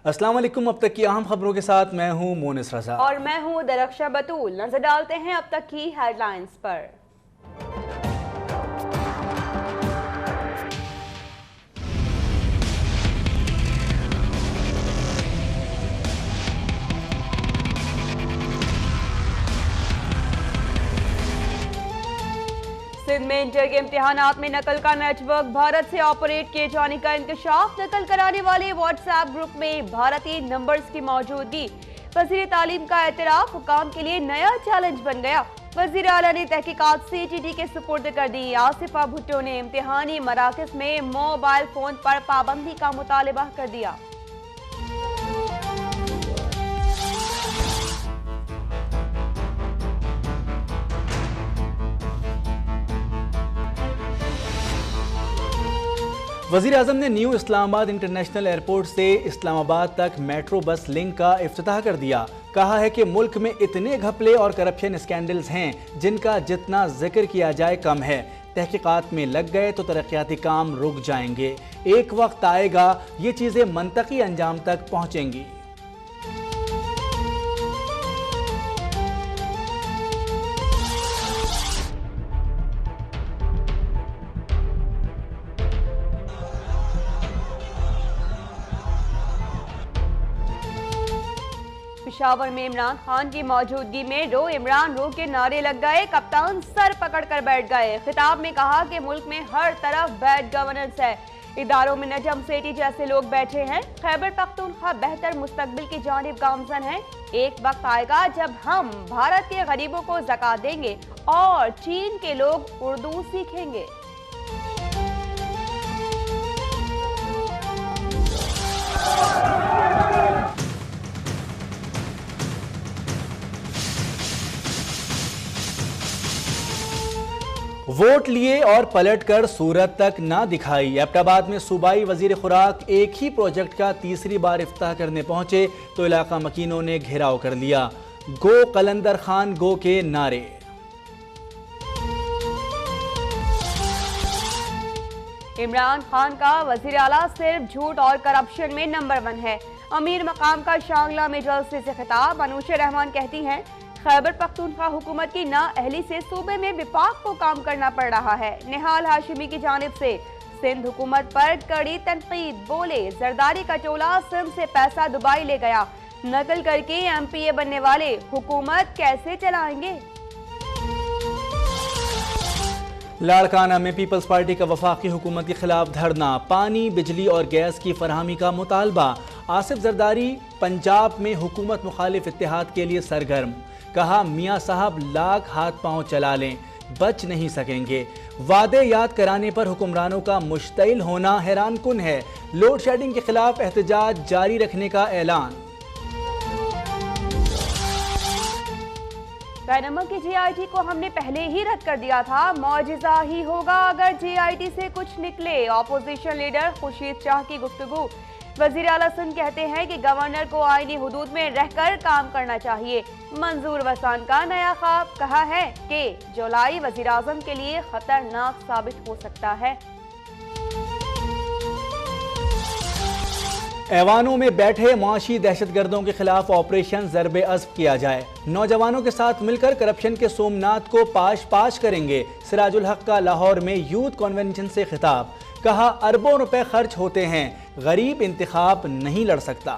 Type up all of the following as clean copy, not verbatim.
अस्सलाम वालेकुम। अब तक की अहम खबरों के साथ मैं हूं मोनिस रजा और मैं हूं दरख्शा बतूल। नजर डालते हैं अब तक की हेडलाइंस पर। सिंध में इंटर के इम्तिहानात में नकल का नेटवर्क भारत से ऑपरेट किए जाने का इंकशाफ। नकल कराने वाले व्हाट्सएप ग्रुप में भारतीय नंबर्स की मौजूदगी। वज़ीर तालीम का एतराफ हुकाम के लिए नया चैलेंज बन गया। वज़ीर आला ने तहकीकात CTT के सुपुर्द कर दी। आसिफा भुट्टो ने इम्तिहानी मराकज़ में मोबाइल फोन पर पाबंदी का मुतालबा कर दिया। वज़ीर आज़म ने न्यू इस्लामाबाद इंटरनेशनल एयरपोर्ट से इस्लामाबाद तक मेट्रो बस लिंक का इफ्तिताह कर दिया। कहा है कि मुल्क में इतने घपले और करप्शन स्कैंडल्स हैं जिनका जितना जिक्र किया जाए कम है। तहकीकात में लग गए तो तरक्याती काम रुक जाएंगे। एक वक्त आएगा ये चीज़ें मंतकी अंजाम तक पहुँचेंगी। पेशावर में इमरान खान की मौजूदगी में रो इमरान रो के नारे लग गए। कप्तान सर पकड़कर बैठ गए। खिताब में कहा कि मुल्क में हर तरफ बैड गवर्नेंस है। इदारों में नजम सेठी जैसे लोग बैठे हैं। खैबर पख्तूनख्वा बेहतर मुस्तकबिल की जानिब गामजन है। एक वक्त आएगा जब हम भारत के गरीबों को ज़कात देंगे और चीन के लोग उर्दू सीखेंगे। वोट लिए और पलटकर सूरत तक ना दिखाई। एबटाबाद में सूबाई वजीर खुराक एक ही प्रोजेक्ट का तीसरी बार इफ्ताह करने पहुंचे तो इलाका मकीनों ने घेराव कर लिया। गो कलंदर खान गो के नारे। इमरान खान का वजीर आला सिर्फ झूठ और करप्शन में नंबर 1 है। अमीर मकाम का शांगला में जलसे से खिताब। अनुशा रहमान कहती हैं खैबर पख्तूनख्वा हुकूमत की नाअहली से सूबे में विफाक को काम करना पड़ रहा है। निहाल हाशिमी की जानिब से सिंध हुकूमत पर कड़ी तनकीद। बोले जरदारी का टोला सिंध से पैसा दुबई ले गया। नकल करके MPA बनने वाले हुकूमत कैसे चलाएंगे। लाड़काना में पीपल्स पार्टी का वफाकी हुकूमत के खिलाफ धरना। पानी बिजली और गैस की फरहमी का मुतालबा। आसिफ जरदारी पंजाब में हुकूमत मुखालिफ इत्तेहाद के लिए सरगर्म। कहा मियाँ साहब लाख हाथ पांव चला लें बच नहीं सकेंगे। वादे याद कराने पर हुक्मरानों का मुश्तइल होना हैरान कुन है। लोड शेडिंग के खिलाफ एहतजाज जारी रखने का ऐलान। नमक की GIT को हमने पहले ही रद्द कर दिया था। मौजिज़ा ही होगा अगर GIT से कुछ निकले। ऑपोजिशन लीडर खुर्शीद शाह की गुफ्तगू। वजीर आला सिंध कहते हैं कि गवर्नर को आईनी हुदूद में रहकर काम करना चाहिए। मंजूर वसान का नया ख्वाब। कहा है कि जुलाई वजीर आजम के लिए खतरनाक साबित हो सकता है। ऐवानों में बैठे मुआशी दहशतगर्दों के खिलाफ ऑपरेशन ज़रबे अज़्ब किया जाए। नौजवानों के साथ मिलकर करप्शन के सोमनाथ को पाश पाश करेंगे। सिराजुल हक का लाहौर में यूथ कन्वेंशन से खिताब। कहा अरबों रुपए खर्च होते हैं, गरीब इंतखाब नहीं लड़ सकता।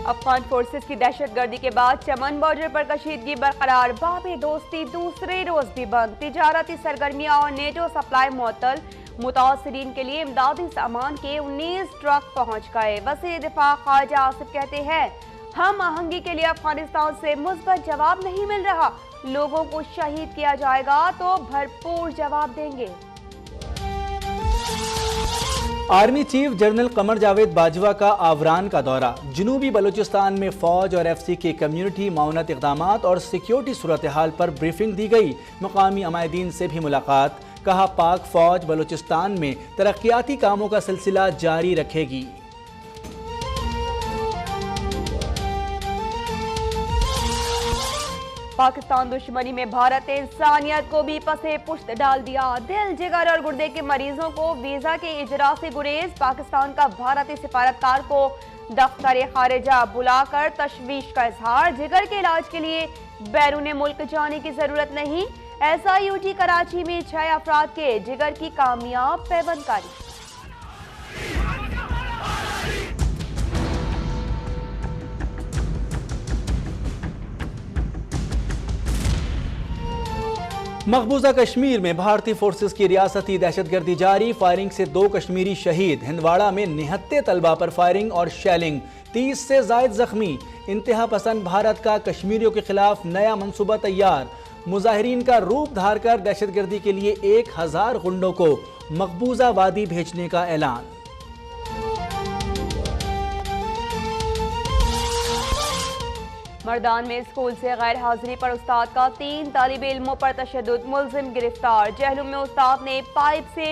अफगान फोर्सेस की दहशतगर्दी के बाद चमन बॉर्डर पर कशीदगी बरकरार। बाबे दोस्ती दूसरे रोज भी बंद। तिजारती सरगर्मियां और नेटो सप्लाई मुअत्तल। मुतासरीन के लिए इमदादी सामान के 19 ट्रक पहुंच गए। वज़ीर दिफा ख्वाजा आसिफ कहते हैं हम आहंगी के लिए अफगानिस्तान से मुस्बत जवाब नहीं मिल रहा। लोगों को शहीद किया जाएगा तो भरपूर जवाब देंगे। Army chief general Qamar Javed Bajwa का आवरान का दौरा। जनूबी बलूचिस्तान में फौज और FC के कम्युनिटी माउनत इक़दामात और सिक्योरिटी सूरत हाल पर ब्रीफिंग दी गई। मुकामी अमायदीन से भी मुलाकात। कहा पाक फौज बलूचिस्तान में तरक्याती कामों का सिलसिला जारी रखेगी। पाकिस्तान दुश्मनी में भारत ने इंसानियत को भी पसे पुश्त डाल दिया। दिल, जिगर और गुर्दे के मरीजों को वीजा के इजरा से गुरेज। पाकिस्तान का भारतीय सिफारतकार को दफ्तर खारिजा बुलाकर तशवीश का इजहार। जिगर के इलाज के लिए बैरून मुल्क जाने की जरूरत नहीं। SIUT कराची में 6 अफराद के जिगर की कामयाब पैबंदकारी। मकबूजा कश्मीर में भारतीय फोर्सेस की रियासती दहशतगर्दी जारी। फायरिंग से 2 कश्मीरी शहीद। हिंदवाड़ा में निहत्ते तलबा पर फायरिंग और शेलिंग। 30 से जायद जख्मी। इंतहा पसंद भारत का कश्मीरियों के खिलाफ नया मंसूबा तैयार। मुजाहिरीन का रूप धारकर दहशतगर्दी के लिए 1000 गुंडों को मकबूजा वादी भेजने का ऐलान। मर्दान में स्कूल से गैर हाजिरी पर उस्ताद का 3 तालिब इल्मों पर तशद्दुद। मुलजिम गिरफ्तार। जहलुम में उस्ताद ने पाइप से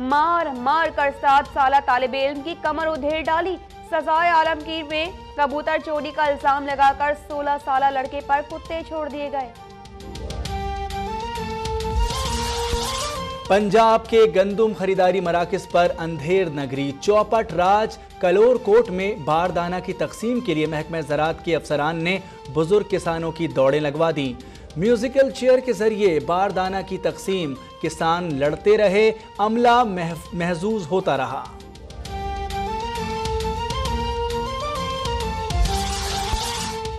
मार कर 7 साला तालिब इल्म की कमर उधेड़ डाली। सजाए आलमगीर में कबूतर चोरी का इल्जाम लगाकर 16 साला लड़के पर कुत्ते छोड़ दिए गए। पंजाब के गंदुम खरीदारी मराकज पर अंधेर नगरी। चौपट राज कलोर कोट में बारदाना की तकसीम के लिए महकमा ज़राअत के अफसरान ने बुजुर्ग किसानों की दौड़ें लगवा दी। म्यूजिकल चेयर के जरिए बारदाना की तकसीम। किसान लड़ते रहे, अमला महजूज होता रहा।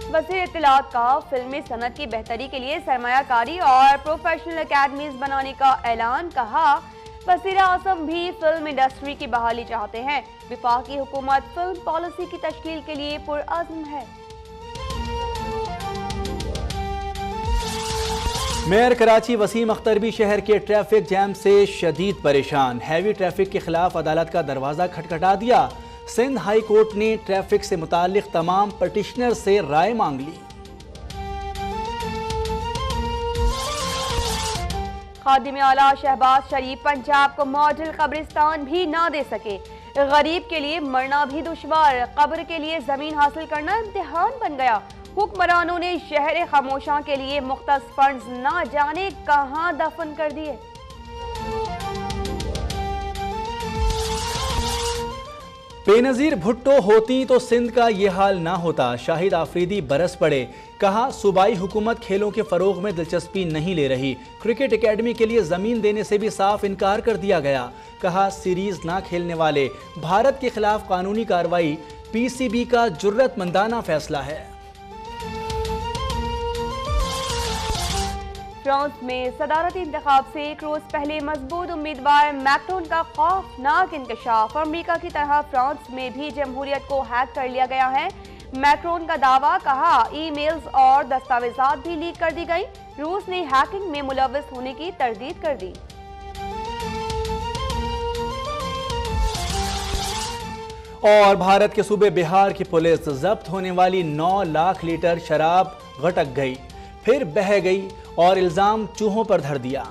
वज़ीर इत्तलात का फिल्मी सनत की बेहतरी के लिए सरमायाकारी और प्रोफेशनल अकेडमीज बनाने का ऐलान। कहा, वज़ीर आज़म भी फिल्म इंडस्ट्री की बहाली चाहते हैं। वफाकी हुकूमत फिल्म पॉलिसी की तश्कील के लिए पुरअज़्म है। मेयर कराची वसीम अख्तर भी शहर के ट्रैफिक जैम से शदीद परेशान। हैवी ट्रैफिक के खिलाफ अदालत का दरवाजा खटखटा दिया। सिंध हाई कोर्ट ने ट्रैफिक से मुताल्लिक तमाम पटिशनर से राय मांग ली। खादिम आला शहबाज शरीफ पंजाब को मॉडल कब्रिस्तान भी ना दे सके। गरीब के लिए मरना भी दुश्वार, कब्र के लिए जमीन हासिल करना इम्तिहान बन गया। हुक्मरानों ने शहर खामोशां के लिए मुख्तस फंड्स ना जाने कहां दफन कर दिए। बेनजीर भुट्टो होती तो सिंध का ये हाल ना होता। शाहिद आफरीदी बरस पड़े। कहा, सूबाई हुकूमत खेलों के फरोग में दिलचस्पी नहीं ले रही। क्रिकेट एकेडमी के लिए जमीन देने से भी साफ इनकार कर दिया गया। कहा, सीरीज ना खेलने वाले भारत के खिलाफ कानूनी कार्रवाई PCB का जुर्रतमंदाना फैसला है। फ्रांस में सदारती इंतखाब से एक रोज पहले मजबूत उम्मीदवार मैक्रोन का खौफनाक इंकशाफ। अमेरिका की तरह फ्रांस में भी जमहूरियत को हैक कर लिया गया है। मैक्रोन का दावा। कहा, ईमेल्स और दस्तावेजात भी लीक कर दी गई। रूस ने हैकिंग में मुलव्वस होने की तरदीद कर दी। और भारत के सूबे बिहार की पुलिस जब्त होने वाली 9 लाख लीटर शराब गटक गई, फिर बह गई और इल्जाम चूहों पर धर दिया।